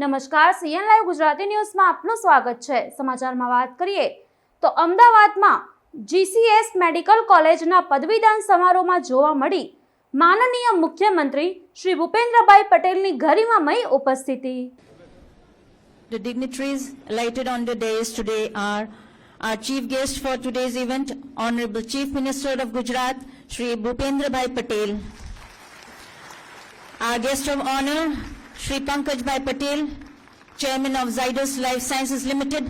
નમસ્કાર, CN live Gujarati ન્યૂઝમાં આપનું સ્વાગત છે। સમાચારમાં વાત કરીએ તો અમદાવાદમાં જીસીએસ મેડિકલ કોલેજના પદવીદાન સમારોહમાં જોવા મળી માનનીય મુખ્યમંત્રી શ્રી ભૂપેન્દ્રભાઈ પટેલની ગરિમામય ઉપસ્થિતિ। The dignitaries alighted on the dais today are our chief guest for today's event, Honorable Chief Minister of Gujarat, Shri Bhupendra Patel. Our guest of honor, Shri Pankaj Bhai Patel, Chairman of Zydus Life Sciences Limited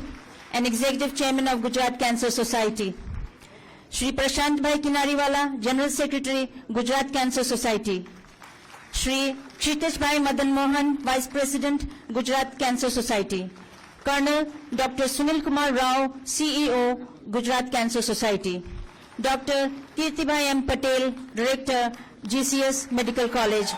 and Executive Chairman of Gujarat Cancer Society. Shri Prashant Bhai Kinariwala, General Secretary, Gujarat Cancer Society. Shri Kshitij Bhai Madan Mohan, Vice President, Gujarat Cancer Society. Colonel Dr. Sunil Kumar Rao, CEO, Gujarat Cancer Society. Dr. Kirti Bhai M. Patel, Director, GCS Medical College.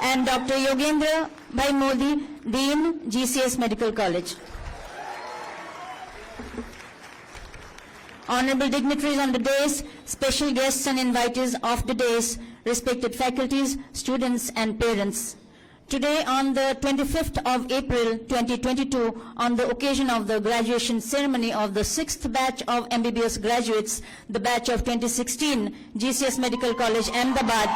And Dr. Yogendra Bhai Modi, Dean, GCS Medical College. Honorable dignitaries on the dais, special guests and invitees of the dais, respected faculties, students and parents. Today on the 25th of April 2022, on the occasion of the graduation ceremony of the 6th batch of MBBS graduates, the batch of 2016, GCS Medical College, Ahmedabad,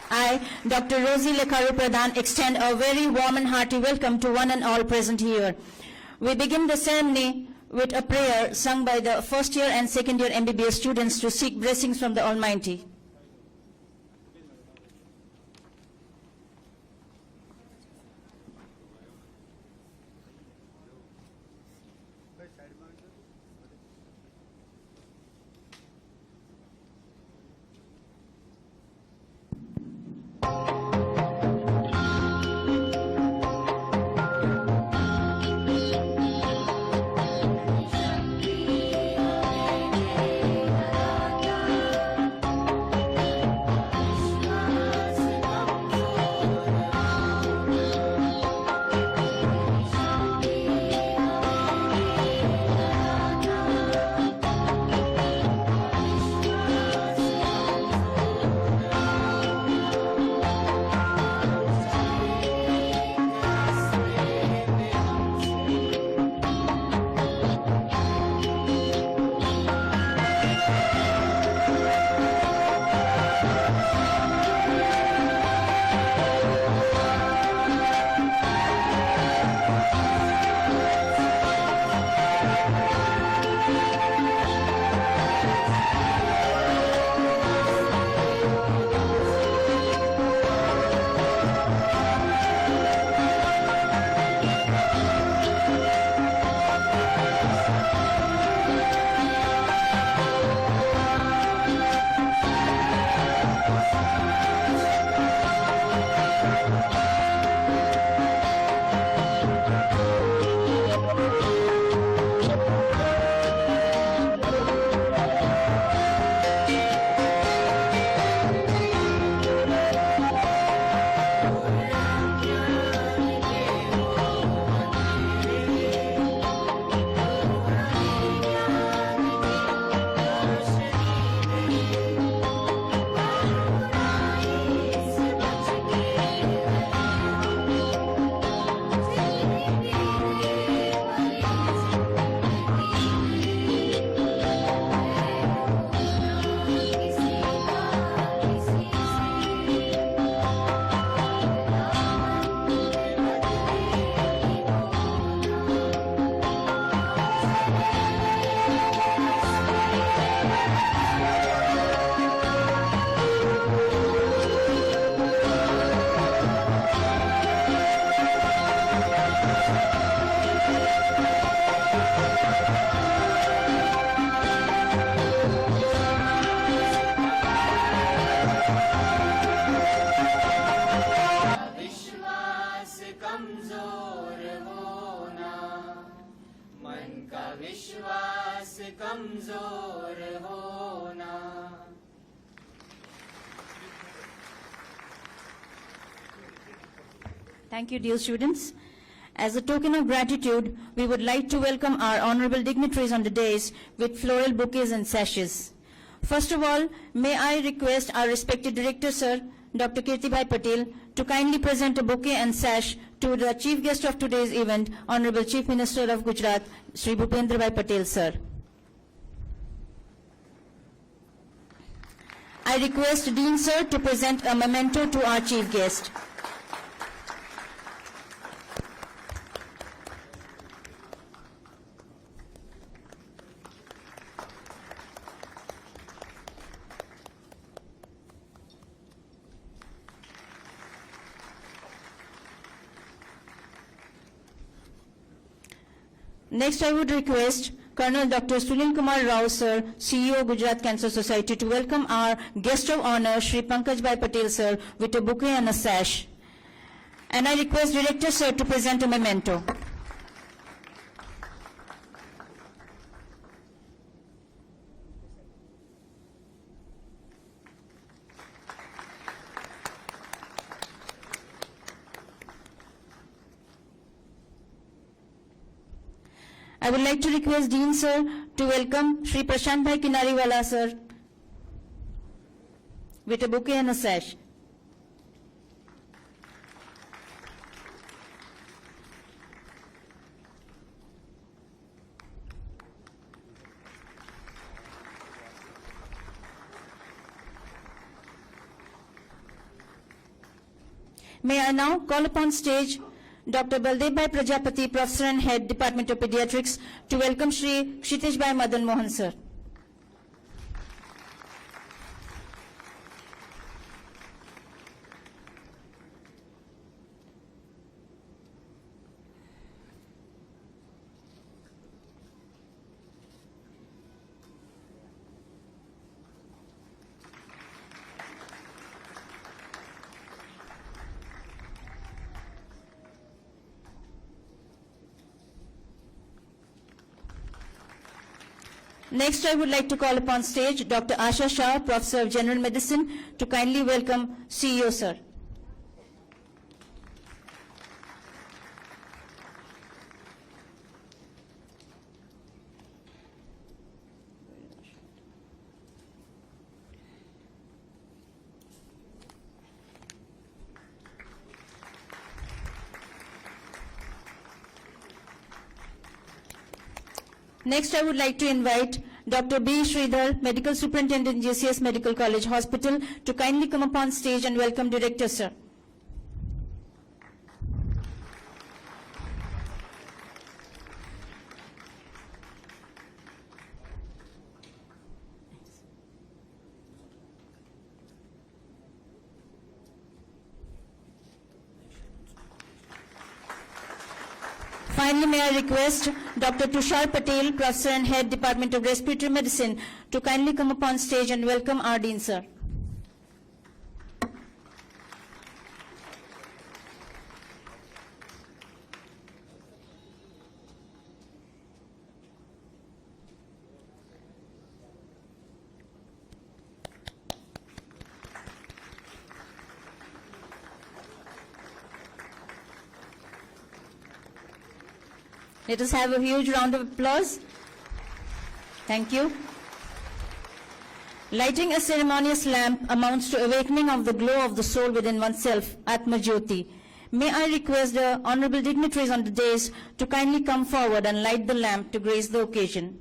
I, Dr. Rosie Lekharu Pradhan, extend a very warm and hearty welcome to one and all present here. We begin the ceremony with a prayer sung by the first year and second year MBBS students to seek blessings from the Almighty. कमजोर होना। Thank you, dear students. As a token of gratitude, we would like to welcome our honorable dignitaries on the dais with floral bouquets and sashes. First of all, may I request our respected director, sir, Dr. Kirtibhai Patel, to kindly present a bouquet and sash to the chief guest of today's event, Honorable Chief Minister of Gujarat, Shri Bhupendrabhai Patel, sir. I request Dean, sir, to present a memento to our chief guest. Next, I would request Colonel Dr. Sunil Kumar Rao, sir, CEO, Gujarat Cancer Society, to welcome our guest of honor, Shri Pankaj Bhai Patel, sir, with a bouquet and a sash. And I request Director, sir, to present a memento. I would like to request Dean, sir, to welcome Shri Prashant Bhai Kinariwala, sir, with a bouquet and a sash. May I now call upon stage Dr. Baldev Bhai Prajapati, Professor and Head, Department of Pediatrics, to welcome Shri Kshitij Bhai Madan Mohan, sir. Next, I would like to call upon stage Dr. Asha Shah, Professor of General Medicine, to kindly welcome CEO, sir. Next, I would like to invite Dr. B. Sridhar, Medical Superintendent, JCS Medical College Hospital, to kindly come upon stage and welcome Director, sir. Finally, may I request Dr. Tushar Patel, Professor and Head, Department of Respiratory Medicine, to kindly come upon stage and welcome our Dean, sir. Let us have a huge round of applause. Thank you. Lighting a ceremonious lamp amounts to awakening of the glow of the soul within oneself, Atma Jyoti. May I request the honorable dignitaries on the dais to kindly come forward and light the lamp to grace the occasion.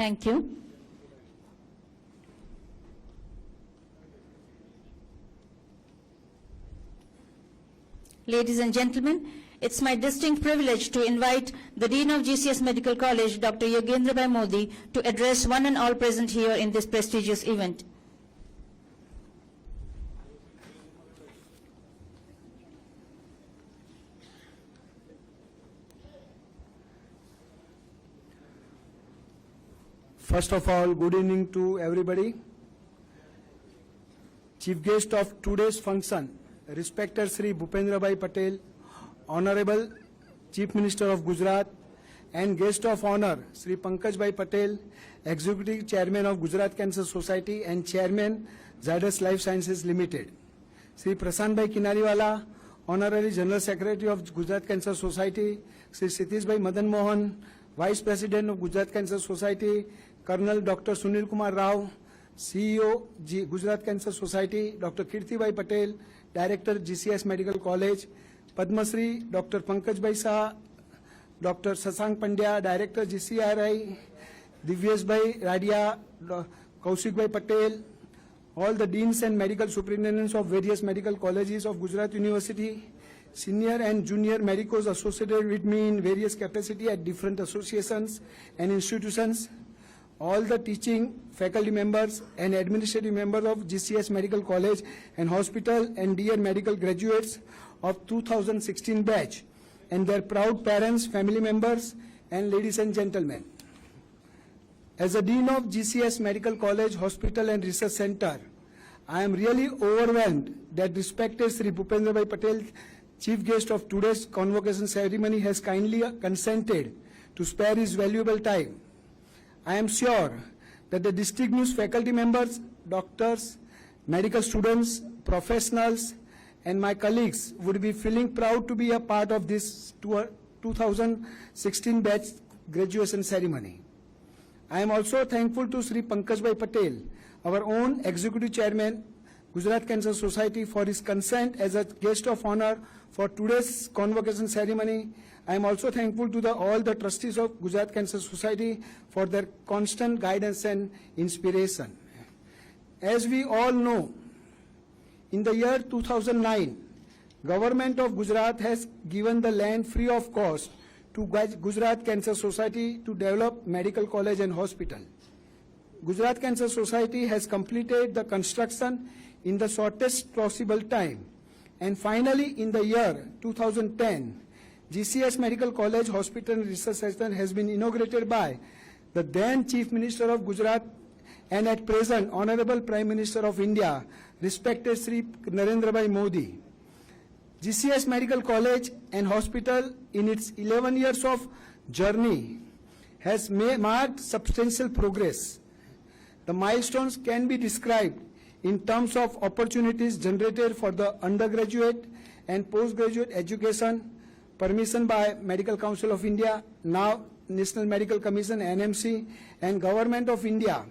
Thank you. Ladies and gentlemen, it's my distinct privilege to invite the Dean of GCS Medical College, Dr. Yogendra Bhai Modi, to address one and all present here in this prestigious event. First of all, good evening to everybody. Chief guest of today's function, respected Sri Bhupendra Bhai Patel, Honorable Chief Minister of Gujarat, and guest of honor, Sri Pankaj Bhai Patel, Executive Chairman of Gujarat Cancer Society and Chairman, Zydus Life Sciences Limited. Sri Prashant Bhai Kinariwala, Honorary General Secretary of Gujarat Cancer Society, Sri Satish Bhai Madan Mohan, Vice President of Gujarat Cancer Society, Colonel Dr. Sunil Kumar Rao, CEO, Gujarat Cancer Society, Dr. Kirti Bhai Patel, Director, GCS Medical College, Padma Shri, Dr. Pankaj Bhai Shah, Dr. Sasank Pandya, Director, GCRI, Divyesh Bhai Radia, Kaushik Bhai Patel, all the deans and medical superintendents of various medical colleges of Gujarat University, senior and junior medicos associated with me in various capacity at different associations and institutions, all the teaching faculty members and administrative members of GCS Medical College and Hospital, and dear medical graduates of 2016 batch, and their proud parents, family members, and ladies and gentlemen. As a Dean of GCS Medical College, Hospital and Research Center, I am really overwhelmed that respected Sri Bhupendra Bhai Patel, Chief Guest of today's convocation ceremony, has kindly consented to spare his valuable time. I am sure that the distinguished faculty members, doctors, medical students, professionals, and my colleagues would be feeling proud to be a part of this 2016 batch graduation ceremony. I am also thankful to Sri Pankaj Bhai Patel, our own Executive Chairman, Gujarat Cancer Society, for his consent as a guest of honor for today's convocation ceremony. I am also thankful to all the trustees of Gujarat Cancer Society for their constant guidance and inspiration. As we all know, in the year 2009, Government of Gujarat has given the land free of cost to Gujarat Cancer Society to develop medical college and hospital. Gujarat Cancer Society has completed the construction in the shortest possible time, and finally in the year 2010, GCS Medical College, Hospital and Research Center has been inaugurated by the then Chief Minister of Gujarat and at present Honorable Prime Minister of India, respected Sri Narendra Bhai Modi. GCS Medical College and Hospital in its 11 years of journey has marked substantial progress. The milestones can be described in terms of opportunities generated for the undergraduate and postgraduate education, permission by Medical Council of India, now National Medical Commission, NMC, and Government of India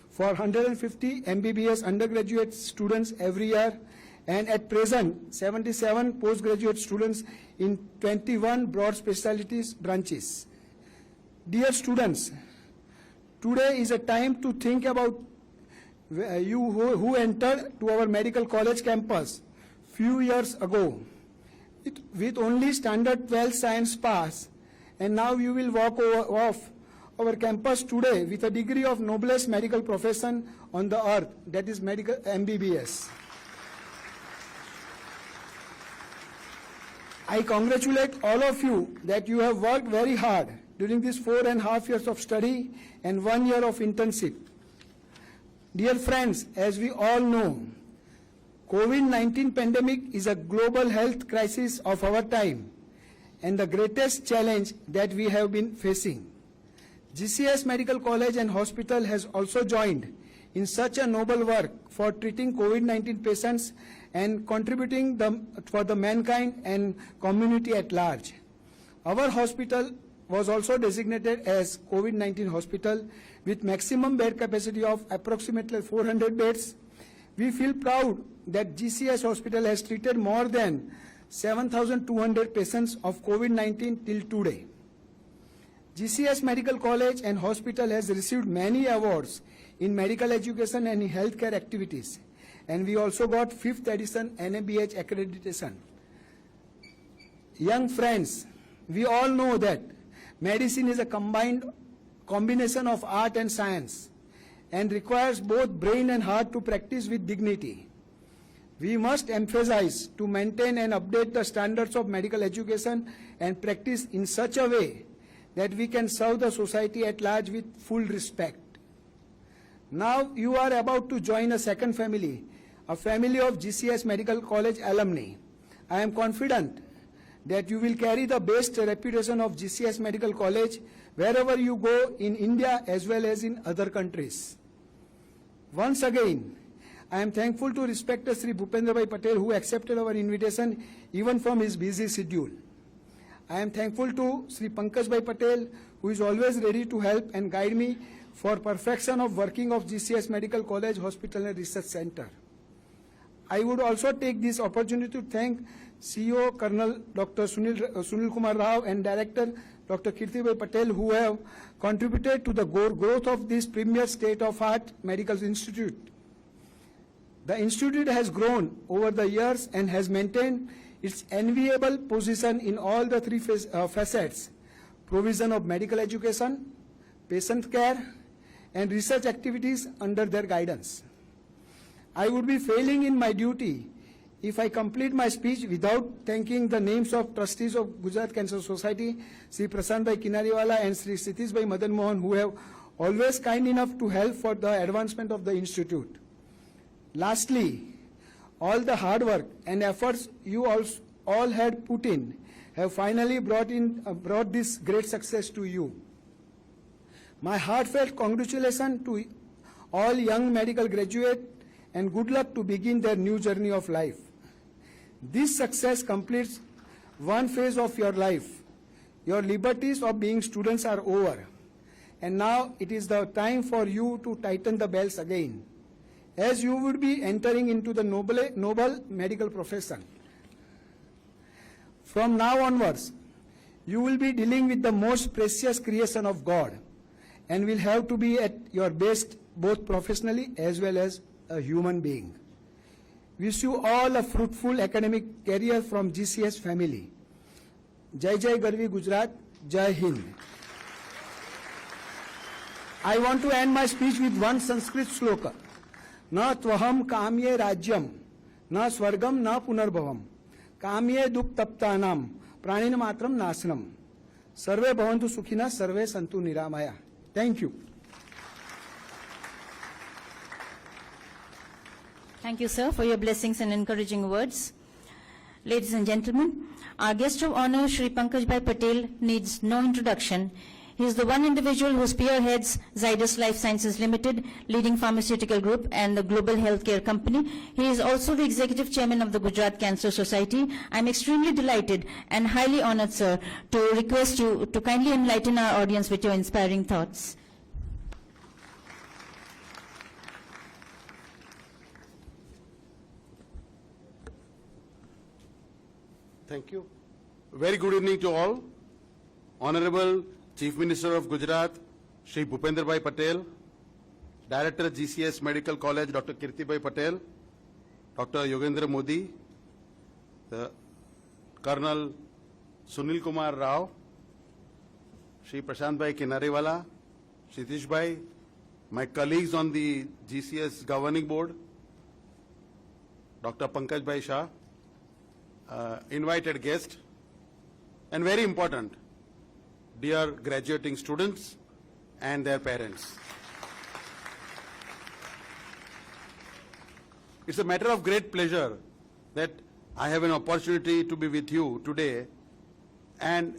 for 150 MBBS undergraduate students every year, and at present 77 postgraduate students in 21 broad specialties branches. Dear students, today is a time to think about you who entered to our medical college campus few years ago with only standard 12 science pass, and now you will walk off our campus today with a degree of noblest medical profession on the earth, that is medical MBBS. I congratulate all of you that you have worked very hard during these 4.5 years of study and 1 year of internship. Dear friends, as we all know, COVID-19 pandemic is a global health crisis of our time and the greatest challenge that we have been facing. GCS Medical College and Hospital has also joined in such a noble work for treating COVID-19 patients and contributing for the mankind and community at large. Our hospital was also designated as COVID-19 hospital with maximum bed capacity of approximately 400 beds. We feel proud that GCS hospital has treated more than 7,200 patients of COVID-19 till today. GCS Medical College and Hospital has received many awards in medical education and in healthcare activities. And we also got 5th edition NABH accreditation. Young friends, we all know that medicine is a combination of art and science and requires both brain and heart to practice with dignity. We must emphasize to maintain and update the standards of medical education and practice in such a way that we can serve the society at large with full respect. Now you are about to join a second family, a family of GCS Medical College alumni. I am confident that you will carry the best reputation of GCS Medical College wherever you go in India as well as in other countries. Once again, I am thankful to respected Sri Bhupendra Bhai Patel who accepted our invitation even from his busy schedule. I am thankful to Sri Pankaj Bhai Patel who is always ready to help and guide me for perfection of working of GCS Medical College, Hospital and Research Center. I would also take this opportunity to thank CEO Colonel Dr. Sunil Kumar Rao and Director Dr. Kirti Bhai Patel who have contributed to the growth of this premier state-of-art medical institute. The institute has grown over the years and has maintained its enviable position in all the three facets: provision of medical education, patient care, and research activities under their guidance. I would be failing in my duty if I complete my speech without thanking the names of trustees of Gujarat Cancer Society, Sri Prashant Bhai Kinariwala and Sri Sitish Bhai Madan Mohan, who have always kind enough to help for the advancement of the institute. Lastly, all the hard work and efforts you all had put in have finally brought this great success to you. My heartfelt congratulations to all young medical graduates and good luck to begin their new journey of life. This success completes one phase of your life. Your liberties of being students are over, and now it is the time for you to tighten the belts again, as you would be entering into the noble medical profession. From now onwards, you will be dealing with the most precious creation of God and will have to be at your best both professionally as well as a human being. Wish you all a fruitful academic career from GCS family. Jai Jai Garvi Gujarat, Jai Hind. I want to end my speech with one Sanskrit shloka. Na tvaham kamye rajyam, na swargam na punarbhavam, kamye duk taptanam, pranina matram nasanam. Sarve bhavantu sukhina, sarve santu niramaya. Thank you. Thank you, sir, for your blessings and encouraging words. Ladies and gentlemen, our guest of honor, Shri Pankaj Bhai Patel, needs no introduction. He is the one individual who spearheads Zydus Life Sciences Limited, leading pharmaceutical group and the global healthcare company. He is also the executive chairman of the Gujarat Cancer Society. I am extremely delighted and highly honored, sir, to request you to kindly enlighten our audience with your inspiring thoughts. Thank you. Very good evening to all. Honorable Chief Minister of Gujarat, Shri Bhupendra Bhai Patel, Director GCS Medical College, Dr. Kirti Bhai Patel, Dr. Yogendra Modi, the Colonel Sunil Kumar Rao, Shri Prashant Bhai Kinariwala, Sitish Bhai, my colleagues on the GCS Governing Board, Dr. Pankaj Bhai Shah, invited guest, and very important, dear graduating students and their parents. It's a matter of great pleasure that I have an opportunity to be with you today and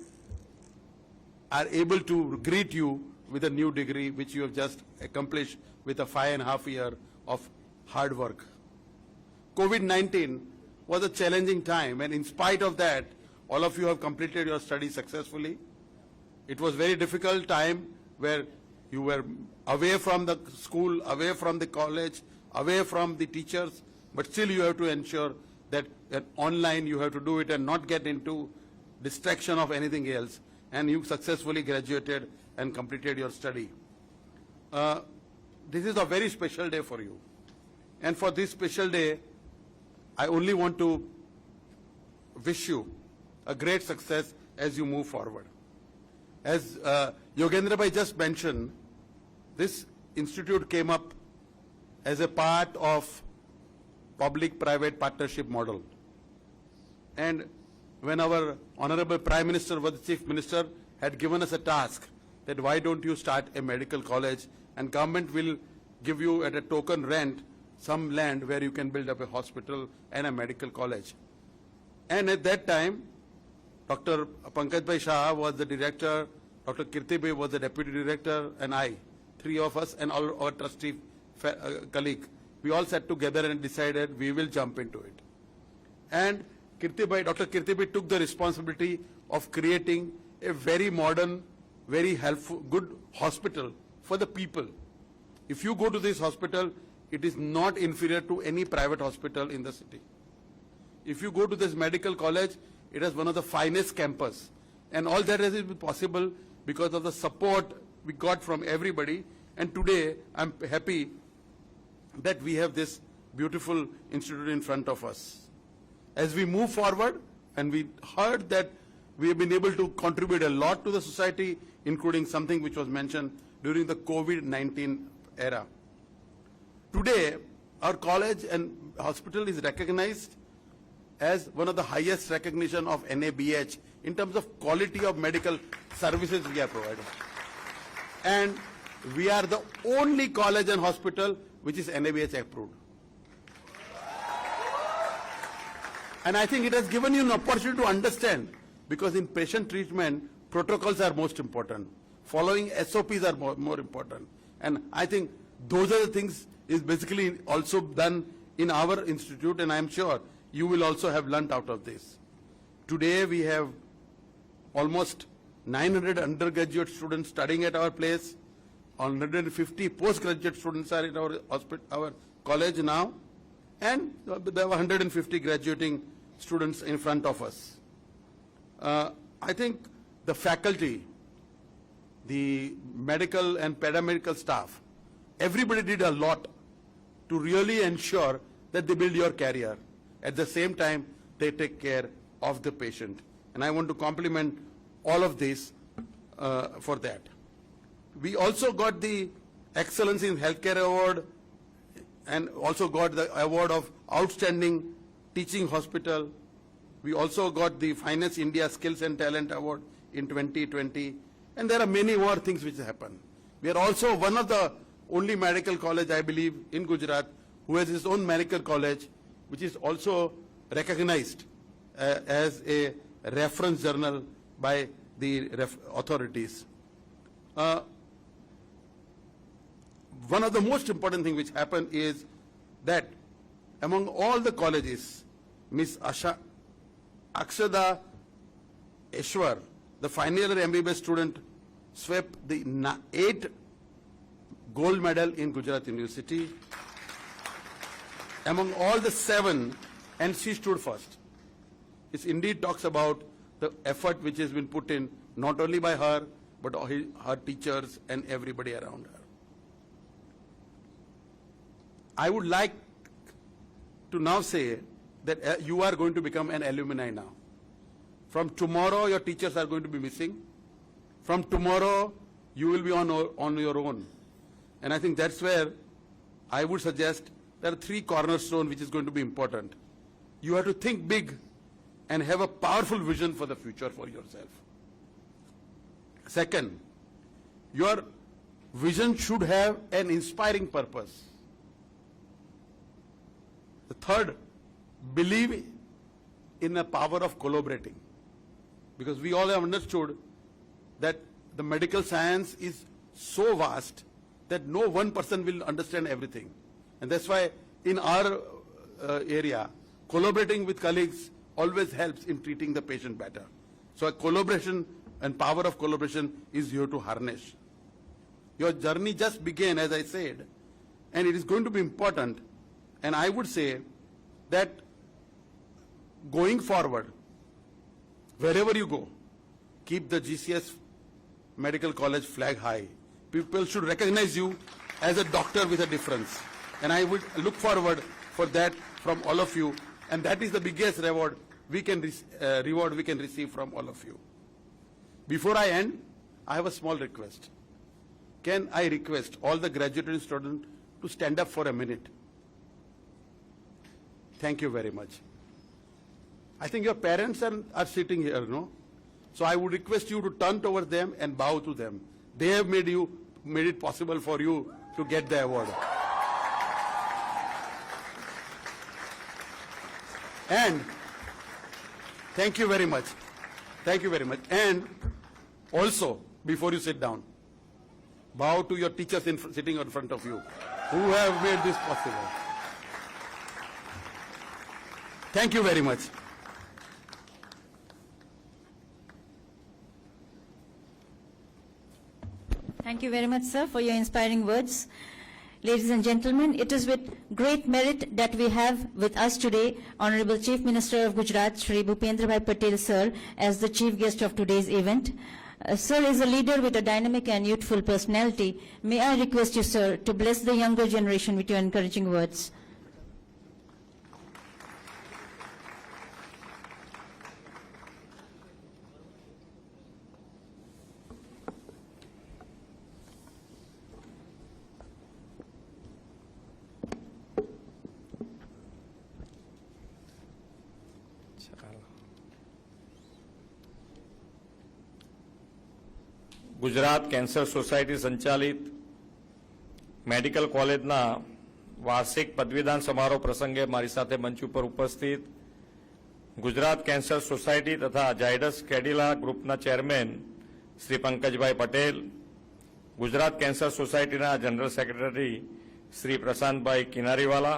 are able to greet you with a new degree which you have just accomplished with a 5.5 years of hard work. COVID-19 was a challenging time, and in spite of that, all of you have completed your studies successfully. It was very difficult time where you were away from the school, away from the college, away from the teachers, but still you have to ensure that online you have to do it and not get into distraction of anything else. and you successfully graduated and completed your study. This is a very special day for you. And for this special day, I only want to wish you a great success as you move forward. As Yogendra Bhai just mentioned, this institute came up as a part of public-private partnership model. And when our Honorable Prime Minister was the Chief Minister, had given us a task that why don't you start a medical college, and government will give you at a token rent some land where you can build up a hospital and a medical college. And at that time, Dr. Pankaj Bhai Shah was the director, Dr. Kirti Bhai was the deputy director, and I, three of us and all our trustee colleague, we all sat together and decided we will jump into it. And Dr. Kirti Bhai took the responsibility of creating a very modern, very helpful, good hospital for the people. If you go to this hospital, it is not inferior to any private hospital in the city. If you go to this medical college, it has one of the finest campus. And all that has been possible because of the support we got from everybody. And today, I'm happy that we have this beautiful institute in front of us. As we move forward, and we heard that we have been able to contribute a lot to the society, including something which was mentioned during the COVID-19 era. Today, our college and hospital is recognized as one of the highest recognition of NABH in terms of quality of medical services we are providing. And we are the only college and hospital which is NABH approved. And I think it has given you an opportunity to understand, because in patient treatment, protocols are most important. Following SOPs are more important. And I think those are the things is basically also done in our institute, and I am sure you will also have learnt out of this. Today we have almost 900 undergraduate students studying at our place. 150 postgraduate students are in our college now, and there are 150 graduating students in front of us. I think the faculty, the medical and paramedical staff, everybody did a lot to really ensure that they build your career. At the same time, they take care of the patient. And I want to compliment all of this for that. We also got the Excellence in Healthcare Award and also got the award of Outstanding Teaching Hospital. We also got the Finance India Skills and Talent Award in 2020. And there are many more things which happen. We are also one of the only medical college, I believe, in Gujarat who has its own medical college, which is also recognized as a reference journal by the authorities. One of the most important things which happened is that among all the colleges, Miss Akshada Eshwar, the final year MBBS student, swept the 8 gold medal in Gujarat University. Among all the 7, and she stood first. It indeed talks about the effort which has been put in, not only by her, but her teachers and everybody around her. I would like to now say that you are going to become an alumni now. From tomorrow, your teachers are going to be missing. From tomorrow, you will be on your own. And I think that's where I would suggest there are 3 cornerstones which is going to be important. You have to think big and have a powerful vision for the future for yourself. Second, your vision should have an inspiring purpose. The third, believe in the power of collaborating. Because we all have understood that the medical science is so vast that no one person will understand everything. And that's why in our area, collaborating with colleagues always helps in treating the patient better. So a collaboration and power of collaboration is here to harness. Your journey just began, as I said, and it is going to be important. And I would say that going forward, wherever you go, keep the GCS Medical College flag high. People should recognize you as a doctor with a difference. And I would look forward for that from all of you. And that is the biggest reward we can receive from all of you. Before I end, I have a small request. Can I request all the graduating students to stand up for a minute? Thank you very much. I think your parents are sitting here, no? So I would request you to turn towards them and bow to them. They have made it possible for you to get the award. And thank you very much. Thank you very much. And also, before you sit down, bow to your teachers sitting in front of you who have made this possible. Thank you very much. Thank you very much, sir, for your inspiring words. Ladies and gentlemen, it is with great merit that we have with us today Honorable Chief Minister of Gujarat, Shri Bhupendra Bhai Patel, sir, as the chief guest of today's event. Sir is a leader with a dynamic and youthful personality. May I request you, sir, to bless the younger generation with your encouraging words. Gujarat cancer society સંચાલિત medical કોલેજના વાર્ષિક પદવીદાન સમારોહ પ્રસંગે મારી સાથે મંચ ઉપર ઉપસ્થિત ગુજરાત કેન્સર સોસાયટી તથા ઝાયડસ કેડિલા ગ્રુપના ચેરમેન શ્રી પંકજભાઈ પટેલ, ગુજરાત કેન્સર સોસાયટીના general secretary Shri Prashantbhai Kinariwala,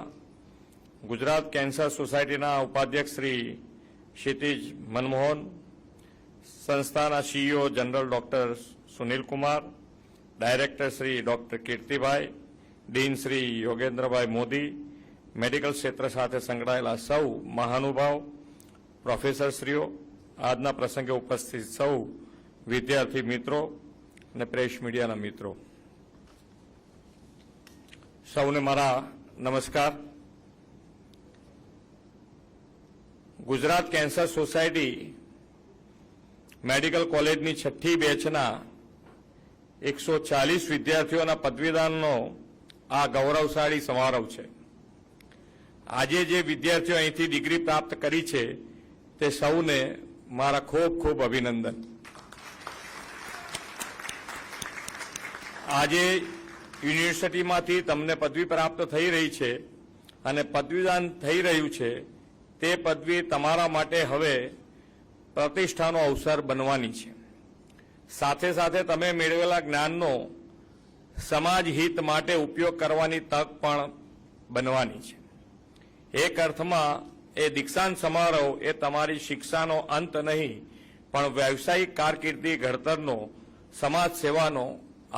Gujarat cancer સોસાયટીના ઉપાધ્યક્ષ શ્રી क्षितिज मनमोहन, संस्थाना CEO general doctor Sunil Kumar, director Shri doctor Kirtibhai, dean Shri Yogendrabhai Modi, medical क्षेत्र साथे संकळायेला सौ महानुभाव, प्रोफेसरश्रीओ, आजना प्रसंगे उपस्थित सौ विद्यार्थी मित्रों ने प्रेस मीडियाना मित्रों, सौने मारा नमस्कार। गुजरात कैंसर सोसायटी मेडिकल कॉलेजनी छठी बेचना 140 विद्यार्थीओना पदवीदाननो आ गौरवशाળી समारोह छे। આજે જે વિદ્યાર્થીઓ અહીંથી ડિગ્રી પ્રાપ્ત કરી છે તે સૌને મારા ખૂબ ખૂબ અભિનંદન। આજે યુનિવર્સિટીમાંથી તમને પદવી પ્રાપ્ત થઈ રહી છે અને પદવીદાન થઈ રહ્યું છે, તે પદવી તમારા માટે હવે પ્રતિષ્ઠાનો અવસર બનવાની છે। સાથે સાથે તમે મેળવેલા જ્ઞાનનો સમાજ હિત માટે ઉપયોગ કરવાની તક પણ બનવાની છે। એક અર્થમાં એ દીક્ષાંત સમારોહ એ તમારી શિક્ષાનો અંત નહીં, પણ વ્યવસાયિક કારકિર્દી ઘડતરનો, સમાજ સેવાનો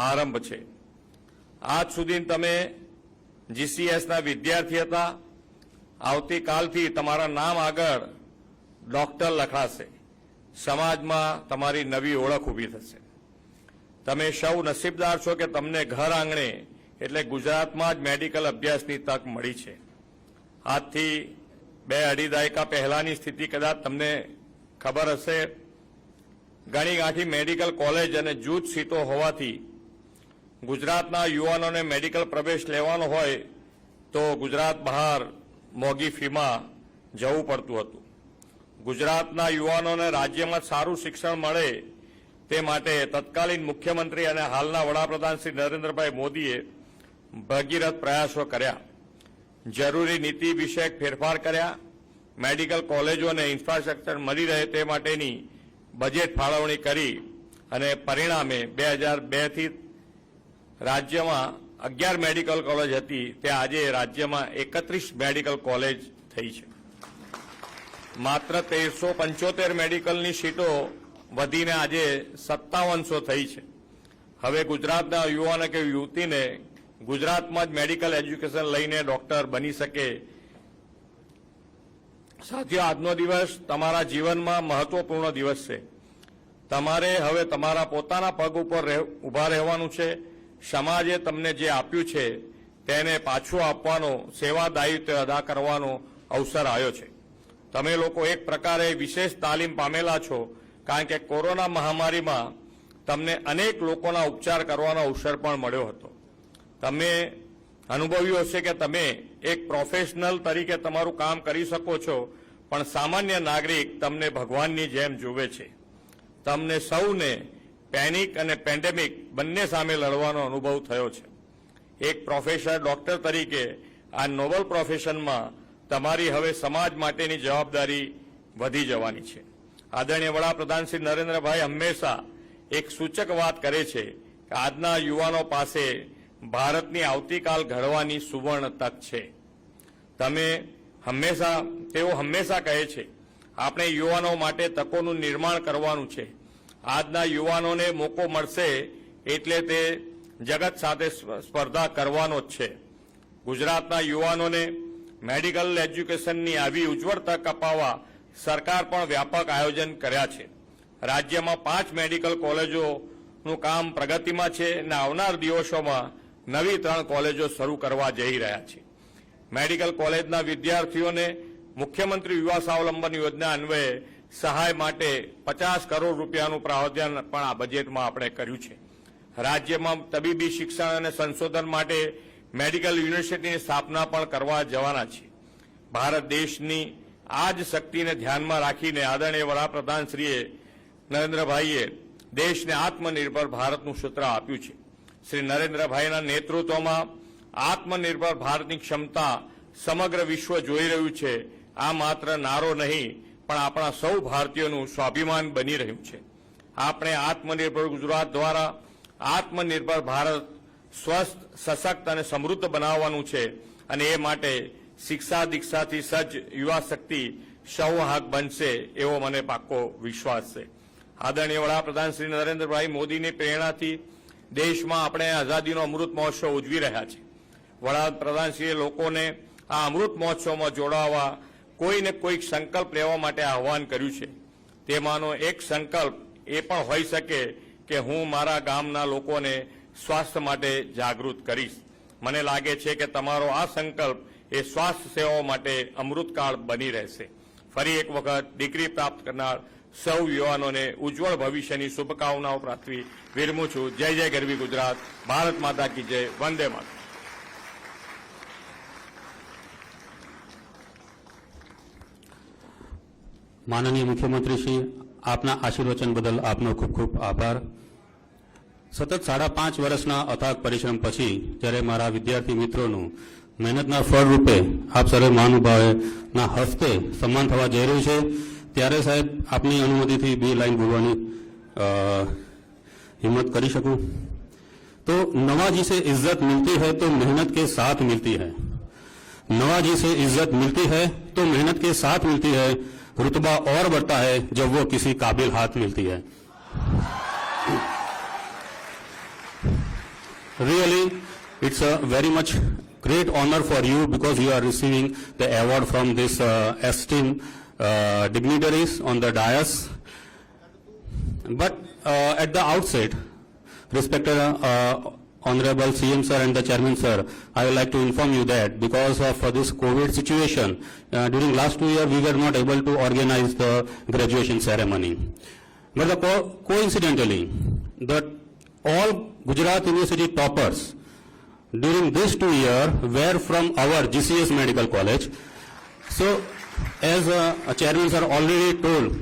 આરંભ છે। આજ સુધી તમે જીસીએસના વિદ્યાર્થી હતા। આવતીકાલથી તમારા નામ આગળ ડોક્ટર લખાશે। સમાજમાં તમારી નવી ઓળખ ઊભી થશે। તમે સૌ નસીબદાર છો કે તમને ઘર આંગણે એટલે ગુજરાતમાં જ મેડિકલ અભ્યાસની તક મળી છે। આજથી 2-2.5 દાયકા પહેલાની સ્થિતિ કદાચ તમને ખબર હશે। ઘણી ગાંઠી મેડિકલ કોલેજ અને જૂથ સીટો હોવાથી ગુજરાતના યુવાનોને મેડિકલ પ્રવેશ લેવાનો હોય તો ગુજરાત બહાર મોંઘી ફીમાં જવું પડતું હતું। ગુજરાતના યુવાનોને રાજ્યમાં સારું શિક્ષણ મળે તે માટે તત્કાલીન મુખ્યમંત્રી અને હાલના વડાપ્રધાન શ્રી નરેન્દ્રભાઈ મોદીએ ભગીરથ પ્રયાસો કર્યા। જરૂરી નીતિ વિષયક ફેરફાર કર્યા। મેડિકલ કોલેજોને ઇન્ફ્રાસ્ટ્રક્ચર મળી રહે તે માટેની બજેટ ફાળવણી કરી અને પરિણામે 2002 થી રાજ્યમાં 11 મેડિકલ કોલેજ હતી તે આજે રાજ્યમાં 31 મેડિકલ કોલેજ થઈ છે। માત્ર 1375 મેડિકલની સીટો વધીને આજે 5700 થઈ છે। હવે ગુજરાતના યુવાનો કે યુવતીને ગુજરાતમાં જ મેડિકલ એજ્યુકેશન લઈને ડોક્ટર બની શકે। સાથીઓ, આજનો દિવસ તમારા જીવનમાં મહત્વપૂર્ણ દિવસ છે। તમારે હવે તમારા પોતાના પગ ઉપર ઊભા રહેવાનું છે. સમાજે તમને જે આપ્યું છે તેને પાછું આપવાનો, સેવા દાયિત્વ અદા કરવાનો અવસર આવ્યો છે. તમે લોકો એક પ્રકારે વિશેષ તાલીમ પામેલા છો, કારણ કે કોરોના મહામારીમાં તમને અનેક લોકોના ઉપચાર કરવાનો અવસર પણ મળ્યો હતો. તમે અનુભવ્યું હશે કે તમે એક પ્રોફેશનલ તરીકે તમારું કામ કરી શકો છો, પણ સામાન્ય નાગરિક તમને ભગવાનની જેમ જુએ છે. તમને સૌને પેનિક અને પેન્ડેમિક બંને સામે લડવાનો અનુભવ થયો છે. એક પ્રોફેસર ડોક્ટર તરીકે આ નોબલ પ્રોફેશનમાં તમારી હવે સમાજ માટેની જવાબદારી વધી જવાની છે. આદરણીય વડાપ્રધાન શ્રી નરેન્દ્રભાઈ હંમેશા એક સૂચક વાત કરે છે કે આજના યુવાનો પાસે ભારતની આવતીકાલ ઘડવાની સુવર્ણ તક છે. તેઓ હંમેશા કહે છે આપણે યુવાનો માટે તકોનું નિર્માણ કરવાનું છે. આજના યુવાનોને મોકો મળશે એટલે તે જગત સાથે સ્પર્ધા કરવાનો જ છે. ગુજરાતના યુવાનોને મેડિકલ એજ્યુકેશનની આવી ઉજ્જવળ તક અપાવવા સરકાર પણ વ્યાપક આયોજન કર્યા છે. રાજ્યમાં 5 મેડિકલ કોલેજોનું કામ પ્રગતિમાં છે અને આવનાર દિવસોમાં નવી 3 કોલેજો શરૂ કરવા જઈ રહ્યા છે. મેડિકલ કોલેજના વિદ્યાર્થીઓને મુખ્યમંત્રી યુવા સ્વાવલંબન યોજના અન્વયે સહાય માટે 50 કરોડ રૂપિયાનું પ્રાવધાન પણ આ બજેટમાં આપણે કર્યું છે. રાજ્યમાં તબીબી શિક્ષણ અને સંશોધન માટે મેડિકલ યુનિવર્સિટીની સ્થાપના પણ કરવા જવાના છે. ભારત દેશની આ જ શક્તિને ધ્યાનમાં રાખીને આદરણીય વડાપ્રધાનશ્રીએ નરેન્દ્રભાઈએ દેશને આત્મનિર્ભર ભારતનું સૂત્ર આપ્યું છે. શ્રી નરેન્દ્રભાઈના નેતૃત્વમાં આત્મનિર્ભર ભારતની ક્ષમતા સમગ્ર વિશ્વ જોઈ રહ્યું છે. આ માત્ર નારો નહીં, પણ આપણા સૌ ભારતીયોનું સ્વાભિમાન બની રહ્યું છે. આપણે આત્મનિર્ભર ગુજરાત દ્વારા આત્મનિર્ભર ભારત સ્વસ્થ, સશક્ત અને સમૃદ્ધ બનાવવાનું છે અને એ માટે શિક્ષા દીક્ષાથી સજ્જ યુવા શક્તિ સંવાહક બનશે એવો મને પાક્કો વિશ્વાસ છે. આદરણીય વડાપ્રધાન શ્રી નરેન્દ્રભાઈ મોદીની પ્રેરણાથી દેશમાં આપણે આઝાદીનો અમૃત મહોત્સવ ઉજવી રહ્યા છીએ. વડાપ્રધાનશ્રીએ લોકોને આ અમૃત મહોત્સવમાં જોડાવા કોઈને કોઈક સંકલ્પ લેવા માટે આહવાન કર્યું છે. તેમાંનો એક સંકલ્પ એ પણ હોઈ શકે કે હું મારા ગામના લોકોને સ્વાસ્થ્ય માટે જાગૃત કરીશ. મને લાગે છે કે તમારો આ સંકલ્પ એ સ્વાસ્થ્ય સેવાઓ માટે અમૃતકાળ બની રહેશે. ફરી એક વખત ડિગ્રી પ્રાપ્ત કરનાર સૌ યુવાનોને ઉજ્જવળ ભવિષ્યની શુભકામનાઓ પાઠવી વિરમું છું. જય જય ગરવી ગુજરાત. ભારત માતા કી જય. વંદે માતરમ. માનનીય મુખ્યમંત્રી શ્રી, આપના આશીર્વચન બદલ આપનો ખૂબ ખૂબ આભાર. સતત 5.5 વર્ષના અથાગ પરિશ્રમ પછી જ્યારે મારા વિદ્યાર્થી મિત્રોનું મહેનતના ફળ રૂપે આપ સર્વે મહાનુભાવોના હસ્તે સન્માન થવા જઈ રહ્યું છે, ત્યારે સાહેબ આપની અનુમતિથી 2 લાઈન બોલવાની हिम्मत करी सकूं तो नवाजी से इज्जत मिलती है तो मेहनत के साथ मिलती है. नवाजी से इज्जत मिलती है तो मेहनत के साथ मिलती है. रुतबा और बढ़ता है जब वो किसी काबिल हाथ मिलती है. Really, it's a very much great honor for you because you are receiving the award from this esteemed dignitaries on the dais. But at the outset, respected Honorable CM Sir and the Chairman Sir, I would like to inform you that because of this COVID situation, during last 2 years we were not able to organize the graduation ceremony. But coincidentally, that all Gujarat University toppers during this 2 years were from our GCS Medical College. So, as Chairman Sir already told,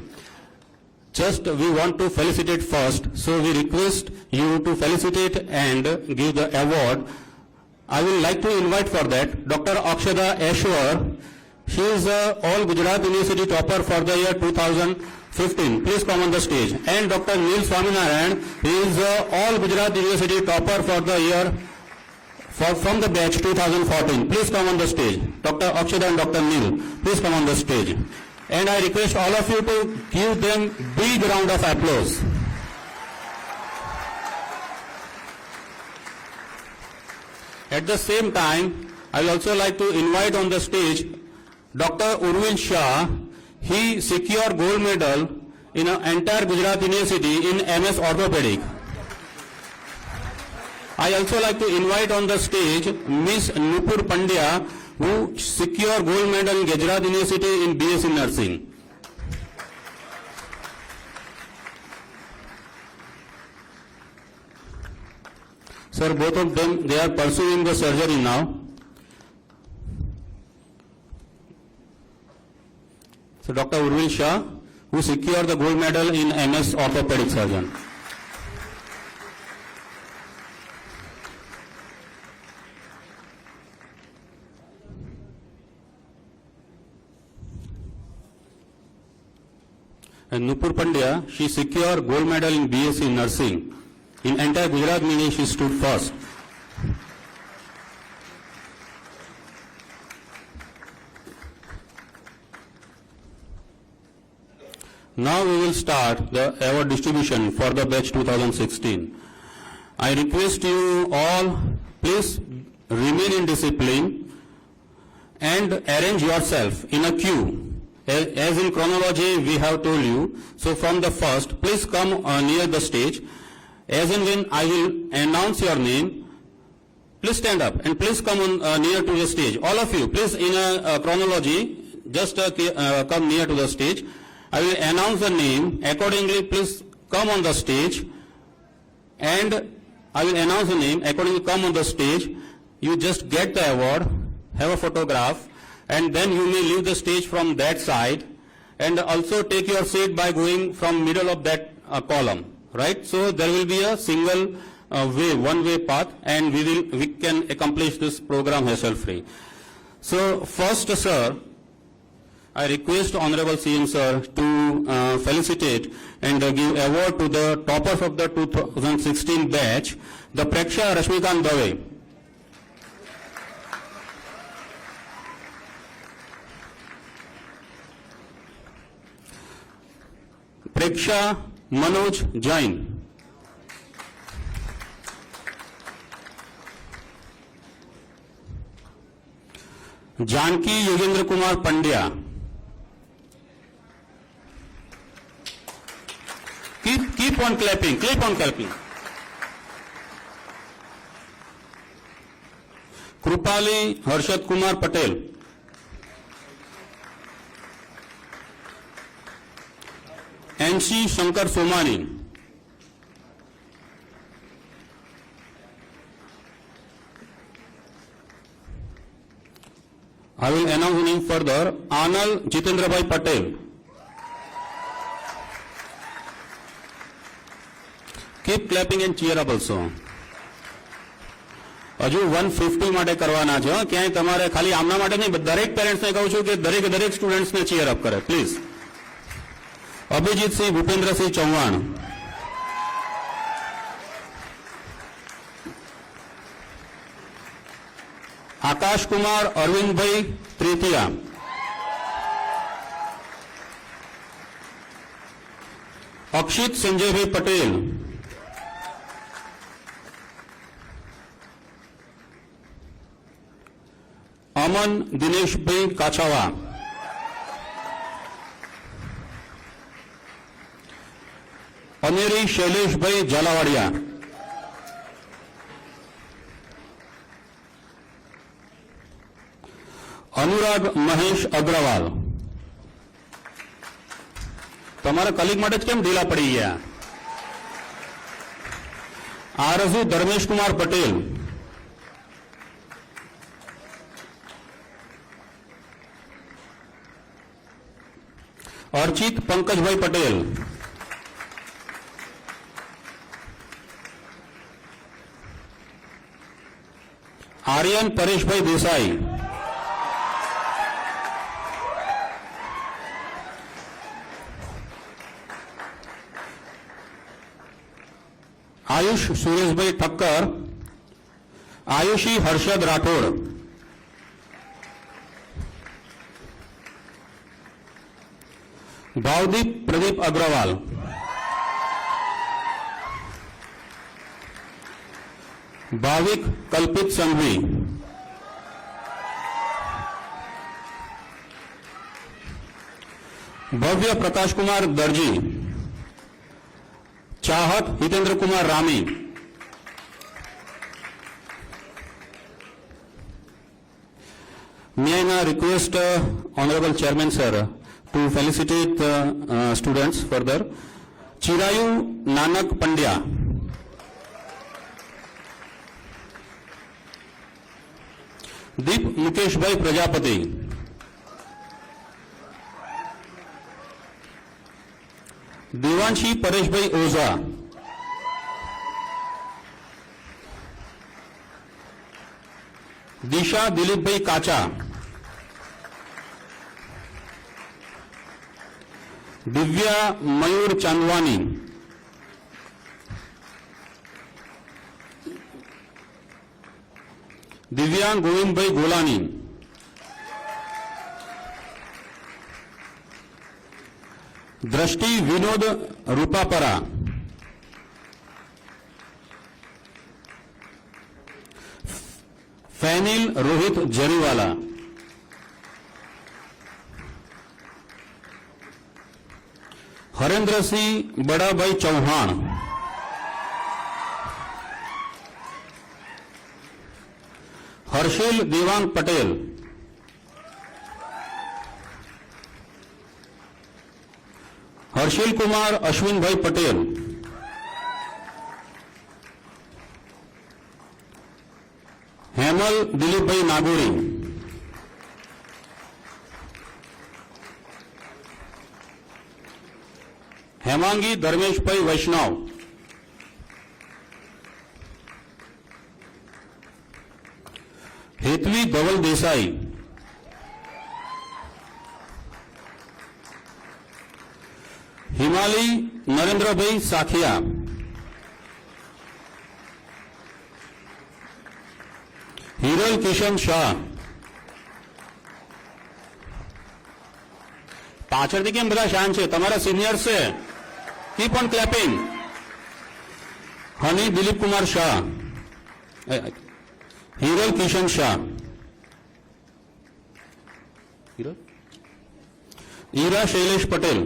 just we want to felicitate first, so we request you to felicitate and give the award. I will like to invite for that Dr. Akshada Ashwar. She is all Gujarat University topper for the year 2015. Please come on the stage. And Dr. Neil Swaminarayan, he is all Gujarat University topper for the year from the batch 2014. Please come on the stage. Dr. Akshada and Dr. Neil, please come on the stage. And I request all of you to give them big round of applause. At the same time, I will also like to invite on the stage Dr. Urvin Shah. He secured gold medal in an entire Gujarat University in MS Orthopedic. I also like to invite on the stage Miss Nupur Pandya, who secured gold medal in Gujarat University in BSc Nursing. Sir, both of them, they are pursuing the surgery now. So Dr. Urvil Shah, who secured the gold medal in MS Orthopedic Surgeon. And Nupur Pandya, she secured gold medal in BSc Nursing. In entire Gujarat meaning she stood first. Now we will start the award distribution for the batch 2016. I request you all, please remain in discipline and arrange yourself in a queue. As in chronology we have told you. So from the first, please come near the stage. As and when I will announce your name, please stand up and please come on, near to the stage. All of you, please in a chronology, just come near to the stage. I will announce the name. Accordingly, please come on the stage. And I will announce the name. Accordingly, come on the stage. You just get the award, have a photograph, and then you may leave the stage from that side. And also take your seat by going from middle of that column. Right? So there will be a single one-way path, and we can accomplish this program hassle-free. So first, sir, I request Honorable CM sir to felicitate and give award to the toppers of the 2016 batch, the Preksha Rashmikant Dave. Preksha Manoj Jain. Janki Yogendra Kumar Pandya. Keep on clapping, keep on clapping. Krupali Harshad Kumar Patel. NC Shankar Somani. I will announce the name further. Anal Jitendra Patel. Keep clapping and cheer up also. હજુ 150 માટે કરવાના છે. ક્યાંય તમારે ખાલી આમના માટે નહીં, દરેક પેરેન્ટ્સને કહું છું કે દરેક સ્ટુડન્ટ્સને ચીયર અપ કરે પ્લીઝ. અભિજીત સિંહ ભૂપેન્દ્રસિંહ ચૌહાણ. આકાશ કુમાર અરવિંદભાઈ ત્રિતિયા. અક્ષિત સંજયભાઈ પટેલ. અમન દિનેશભાઈ કાછાવા. અનેરી શૈલેષભાઈ ઝાલાવાડિયા. अनुराग महेश अग्रवाल. તમારા કલીગ માટે જ કેમ ઢીલા પડી ગયા? આરઝુ ધર્મેશ કુમાર પટેલ. अर्चित पंकजभाई पटेल. आर्यन परेशभाई देसाई. आयुष सुरेशभाई ठक्कर. आयुषी हर्षद राठौड़. भावदीप प्रदीप अग्रवाल. भाविक कल्पित संघवी. भव्य प्रकाश कुमार दर्जी. चाहत Hitendra Kumar Rami, may I now request Honorable Chairman Sir to felicitate the students further. Chirayu Nanak Pandya, Deep Mukesh Bhai Prajapati, Devanshi Paresh Bhai Oza, Disha Dilip Bhai Kacha, Divya मयूर चांदवानी, दिव्यांग गोविंद भाई गोलानी, दृष्टि विनोद रूपापरा, फैनिल रोहित जरीवाला, हरेंद्र सिंह बड़ा भाई चौहान, हर्षिल देवांग पटेल, हर्षिल कुमार अश्विन भाई पटेल, हेमल दिलीप भाई नागोरी, हेमांगी धर्मेश भाई वैष्णव, हेतवी धवल देसाई, हिमाली नरेंद्र भाई साखिया, हिरल किशन शाह, पाछळથી કેમ બધા શાન છે? તમારા સિનિયર છે. Keep on clapping. Honey Dilip Kumar Shah, Hiral Kishan Shah, Ira Shailesh Patel,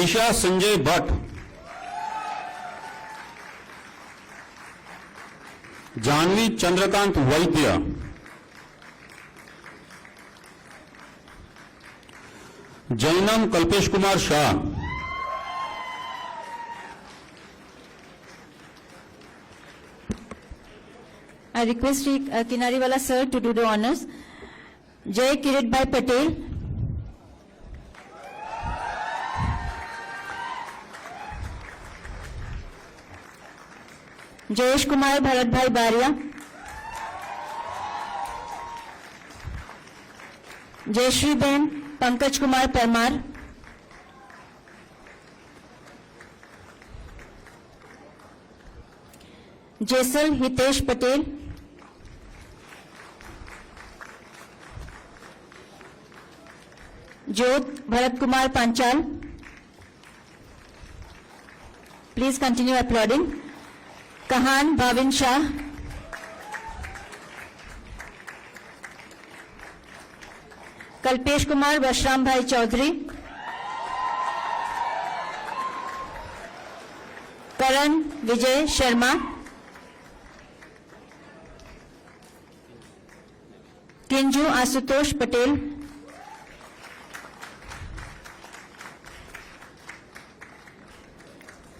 Isha Sanjay Bhatt, Janvi Chandrakant Vaidya, Jainam Kalpesh Kumar Shah, I request Sri Kinariwala sir to do the honors. Jay Kirit Bhai Patel, Jayesh Kumar Bharat Bhai Baria, Jayashri Ben Pankaj Kumar Parmar, Jaisal Hitesh Patel, Jyot Bharat Kumar Panchal. Please continue applauding. Kahan Bhavin Shah, Kalpesh Kumar Bashram Bhai Chaudhary, Karan Vijay Sharma, Kinju Asutosh Patel,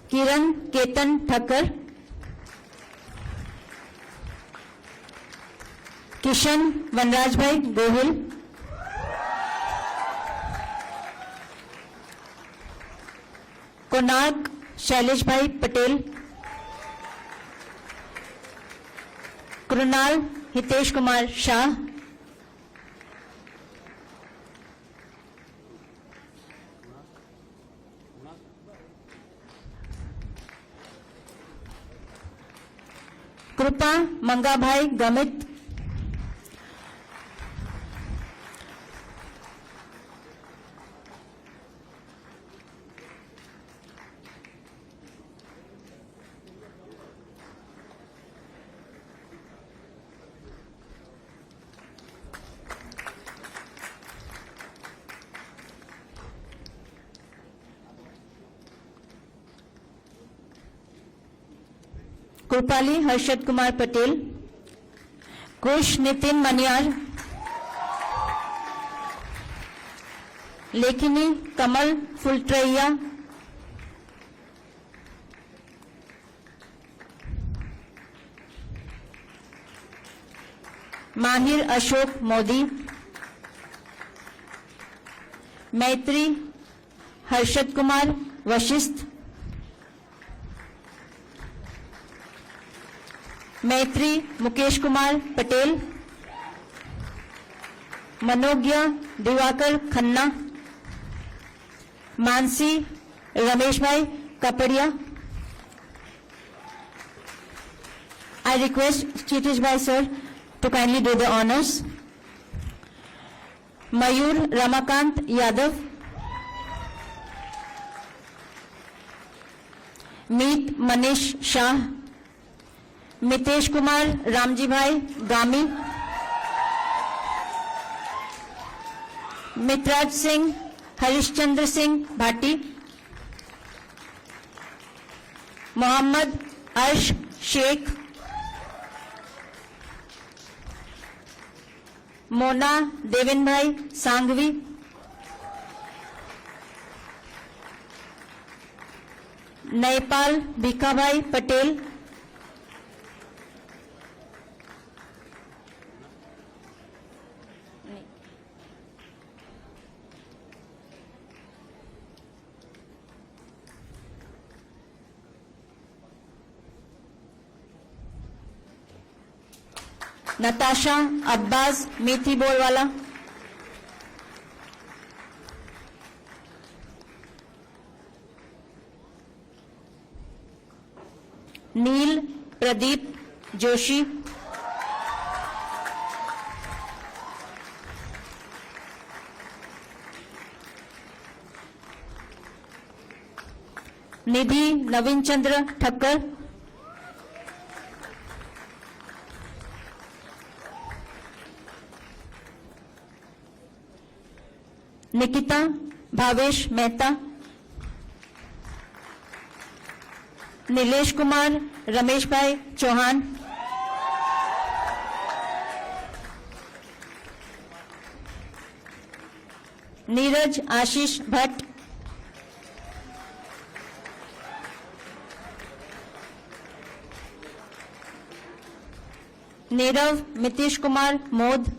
Kiran Ketan Thakkar, Kishan Vanraj Bhai Gohil, Konark Shailesh Bhai Patel, Krunal Hitesh Kumar Shah, Krupa Mangabhai Gamit, Kripali Harshad Kumar Patel, कुश नितिन मनियार, लेखिनी कमल फुलट्रैया, माहिर अशोक मोदी, मैत्री हर्षद कुमार वशिष्ठ, मैत्री मुकेश कुमार पटेल, मनोज्ञ दिवाकर खन्ना, मानसी रमेश भाई कपड़िया। I request Kshitij Bhai sir to kindly do the honors. Mayur Ramakant Yadav, Meet Manish Shah, Mitesh Kumar Ramji भाई गामी, मितराज सिंह हरिश्चंद्र सिंह भाटी, मोहम्मद अर्श शेख, मोना देवेन भाई सांघवी, नयपाल भीखाभाई पटेल, नताशा अब्बास मीठी बोलवाला, नील प्रदीप जोशी, निधि नवीन चंद्र ठक्कर, निकिता भावेश मेहता, नीलेश कुमार रमेश भाई चौहान, नीरज आशीष भट्ट, नीरव मितीश कुमार मोद,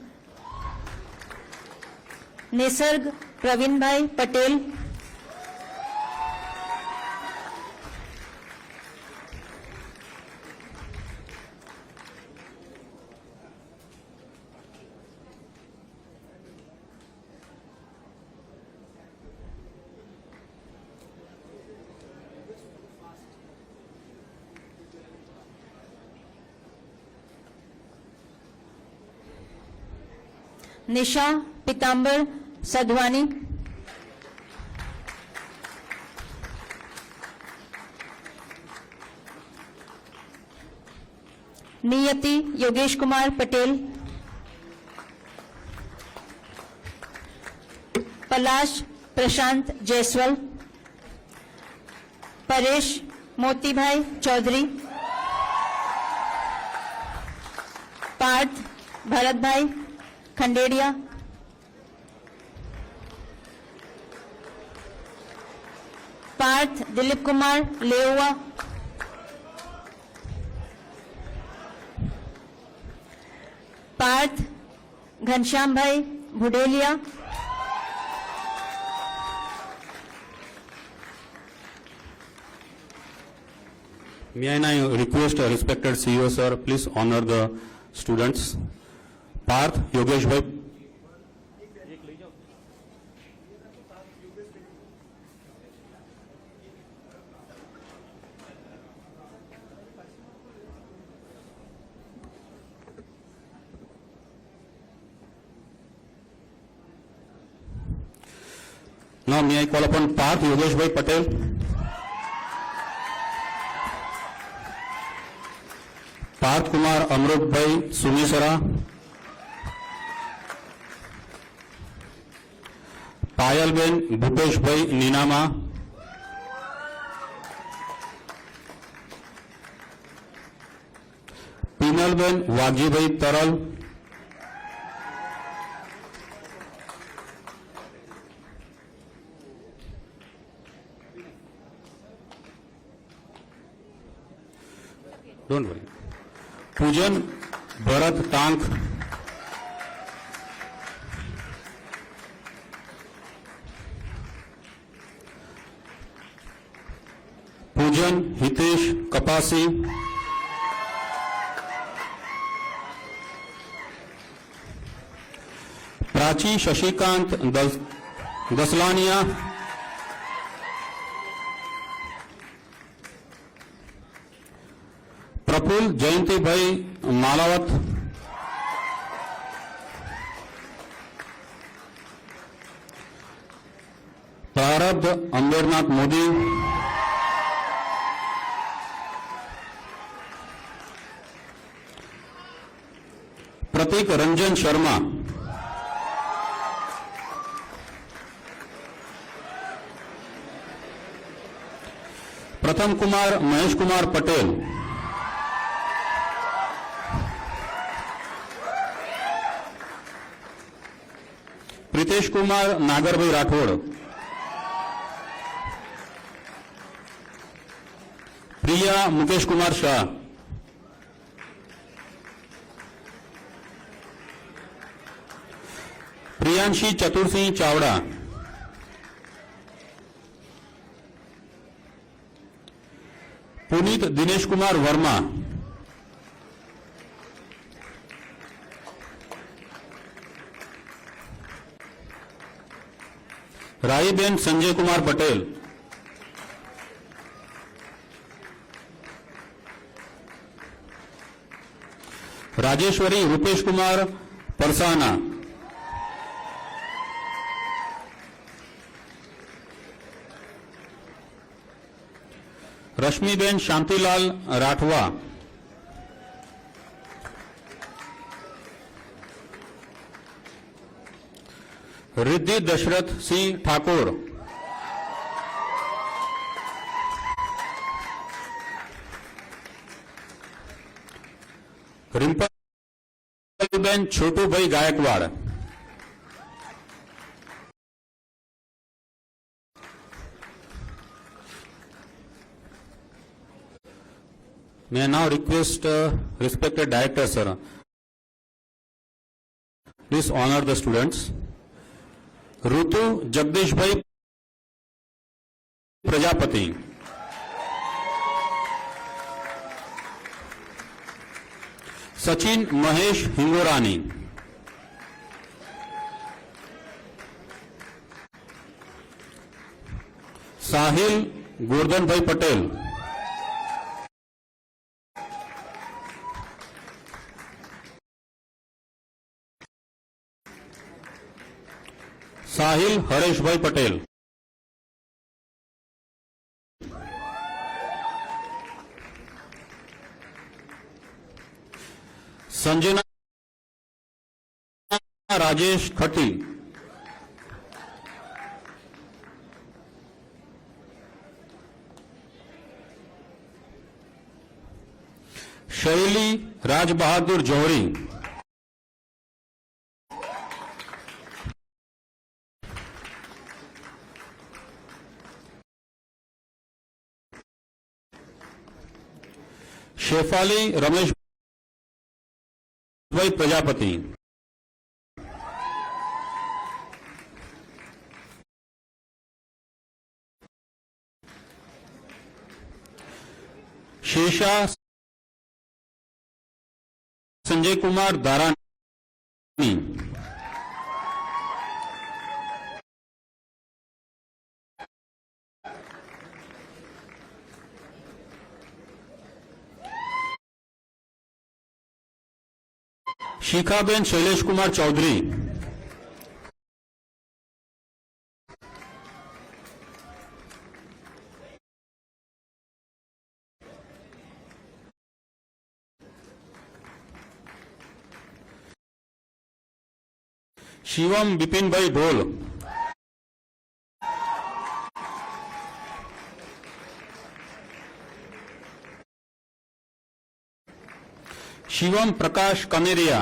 निसर्ग प्रवीण भाई पटेल, निशा पीताम्बर सधवानी, नियति योगेश कुमार पटेल, पलाश प्रशांत जायसवाल, परेश मोतीभाई चौधरी, पार्थ भरत भाई खंडेरिया, पार्थ दिलीप कुमार लेउआ, पार्थ घनश्याम भाई भुडेलिया, May I now request respected CEO sir, please honor the students. Parth Yogesh bhai. Now may I call upon Parth Yogesh bhai Patel. Partha Kumar अमृत भाई सुनीसरा, पायलबेन भूपेश भाई नीनामा, હેતલબેન વાઘજીભાઈ તરલ, ડોન્ટ વરી, પૂજન ભરત ટાંક, પૂજન હિતેશ કપાસી, प्राची शशिकांत दसलानिया, प्रफुल्ल जयंती भाई मालावत, प्रारब्ध अंबरनाथ मोदी, प्रतीक रंजन शर्मा, प्रथम कुमार महेश कुमार पटेल, प्रीतेश कुमार नागरभाई राठौड़, प्रिया Mukesh Kumar Shah, Priyanshi Chatur Singh Chavda, Puneet Dinesh Kumar Verma, राईबेन Sanjay Kumar Patel, Rajeshwari Rupesh Kumar परसाना, रश्मिबेन Shantilal Rathwa, Riddhi Dasharath Singh Thakur, रिंपलबेन Chhotubhai Gaekwad, May I now request respected director sir, please honor the students. ऋतु जगदीश भाई प्रजापति, सचिन महेश हिंगोरानी, साहिल गोवर्धन भाई पटेल, साहिल हरेश भाई पटेल, संजना राजेश खटी, शैली राज बहादुर जौहरी, शेफाली रमेश भाई प्रजापति, शेषा संजय कुमार दारानी, शिखाबेन शैलेश कुमार चौधरी, शिवम बिपिन भाई ढोल, शिवम प्रकाश कनेरिया,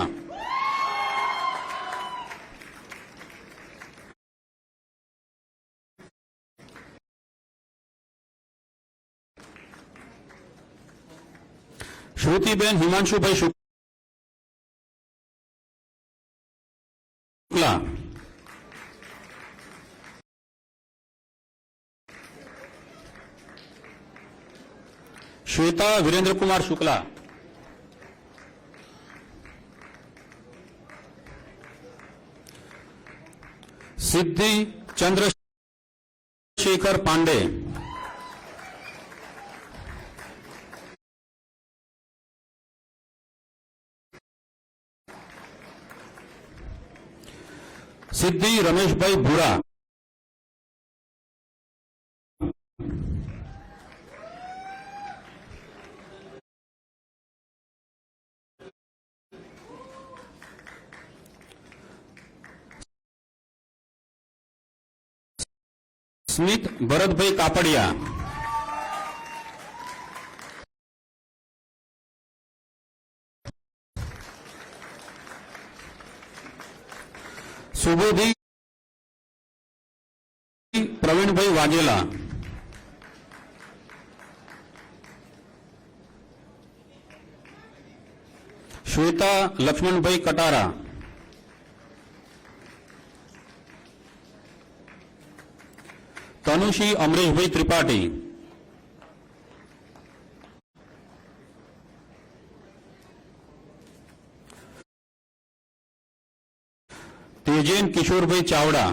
श्रुतिबेन हिमांशुभाई शुक्ला, श्वेता वीरेंद्र कुमार शुक्ला, सिद्धि चंद्रशेखर पांडे, सिद्धि रमेश भाई भूरा, स्मित भरत भाई कापड़िया, सुबोधी प्रवीण भाई वाघेला, श्वेता लक्ष्मण भाई कटारा, तनुषी अमरेश भाई त्रिपाठी, तेजेन किशोर भाई चावड़ा,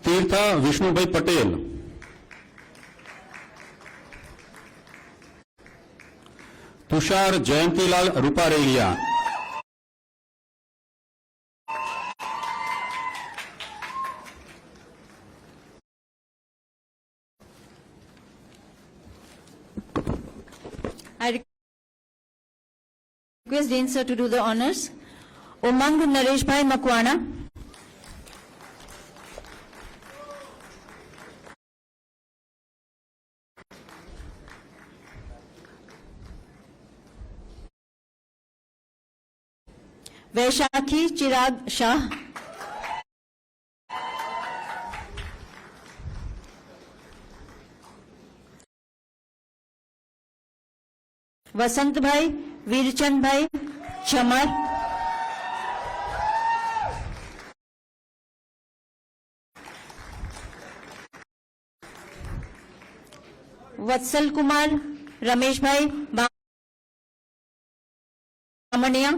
तीर्था विष्णु भाई Patel, Tushar Jayantilal Rupareliya, I request Dean sir to do the honors. Umang Naresh Bhai Makwana. Vaisakhi चिराग शाह, वसंत भाई वीरचंद भाई चमर, वत्सल कुमार रमेश भाई बामनिया,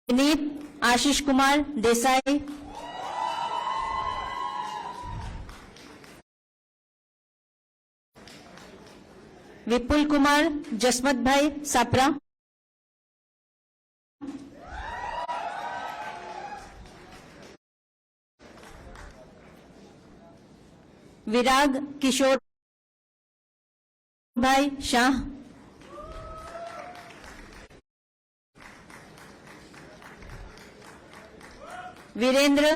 विनीत आशीष कुमार देसाई, विपुल कुमार जसमत भाई सापरा, विराग किशोर भाई शाह, वीरेंद्र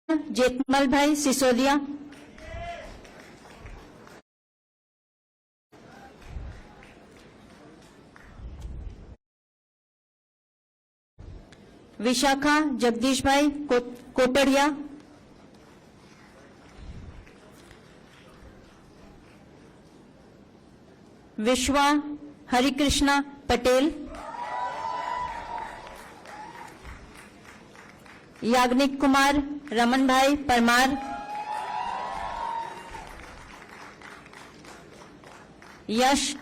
जेतमल भाई सिसोदिया, विशाखा जगदीश भाई कोटड़िया, विश्वा हरिकृष्णा पटेल, याग्निक कुमार रमन भाई परमार, यश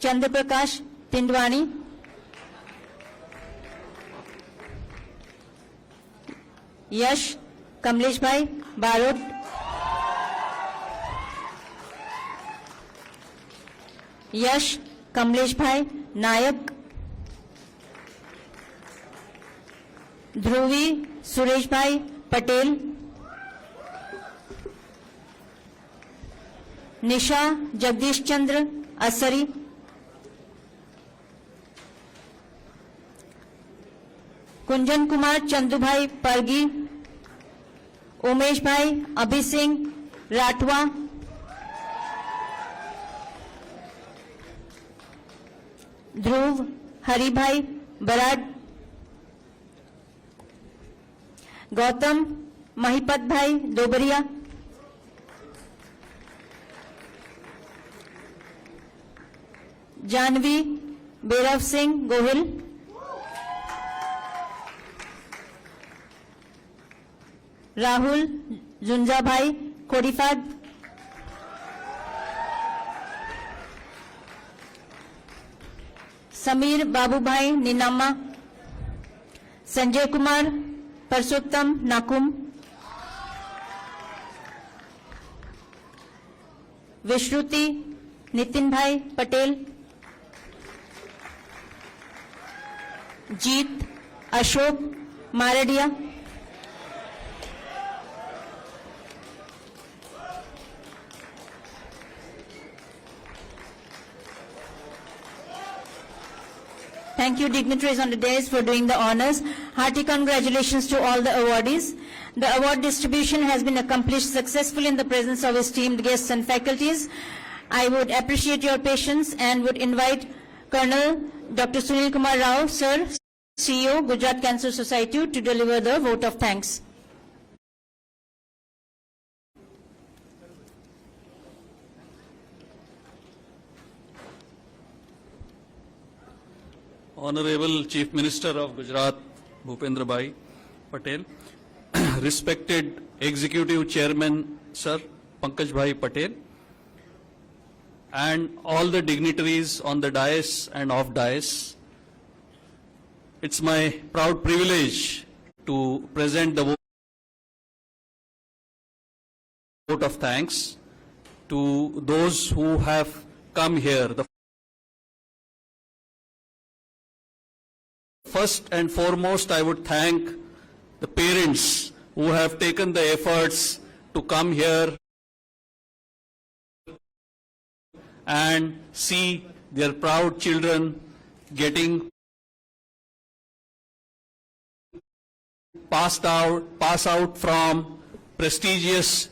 चंद्रप्रकाश तिंडवानी, यश कमलेश भाई बारोट, यश कमलेश भाई नायक, ध्रुवी सुरेश भाई पटेल, निशा जगदीश चंद्र असरी, कुंजन कुमार चंदुभाई परगी, उमेश भाई अभिसिंह राठवा, ध्रुव हरिभाई बराड, गौतम महिपत भाई दोबरिया, जानवी बेरव सिंह गोहिल, राहुल जुंजाभाई खोड़ीफाद, समीर बाबूभाई नीनामा, संजय कुमार परसोत्तम नाकुम, विश्रुति नितिन भाई पटेल, जीत Ashok मारडिया, Thank you, dignitaries on the dais, for doing the honors. Hearty congratulations to all the awardees. The award distribution has been accomplished successfully in the presence of esteemed guests and faculties. I would appreciate your patience and would invite Colonel Dr. Sunil Kumar Rao, Sir, CEO, Gujarat Cancer Society, to deliver the vote of thanks. Honorable Chief Minister of Gujarat, Bhupendra Bhai Patel, respected Executive Chairman, Sir, Pankaj Bhai Patel, and all the dignitaries on the dais and off dais. It's my proud privilege to present the vote of thanks to those who have come here. First and foremost, I would thank the parents who have taken the efforts to come here and see their proud children getting pass out from prestigious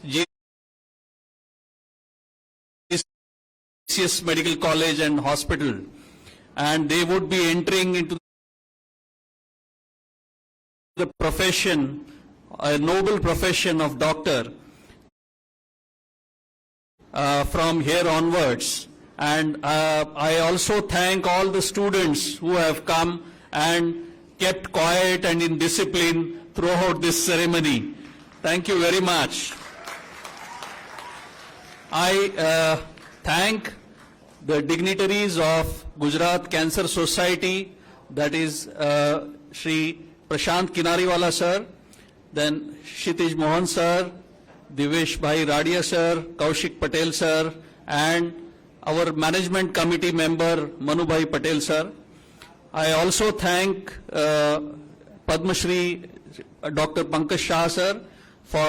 JCS Medical College and Hospital, and they would be entering into the profession, a noble profession of doctor from here onwards. And I also thank all the students who have come and kept quiet and in discipline throughout this ceremony. Thank you very much. I thank the dignitaries of Gujarat Cancer Society, that is Shri Prashant Kinariwala sir, then Kshitij Mohan sir, Divesh Bhai Radia sir, Kaushik Patel sir, and our management committee member Manu Bhai Patel sir. I also thank Padma Shri Dr. Pankaj Shah sir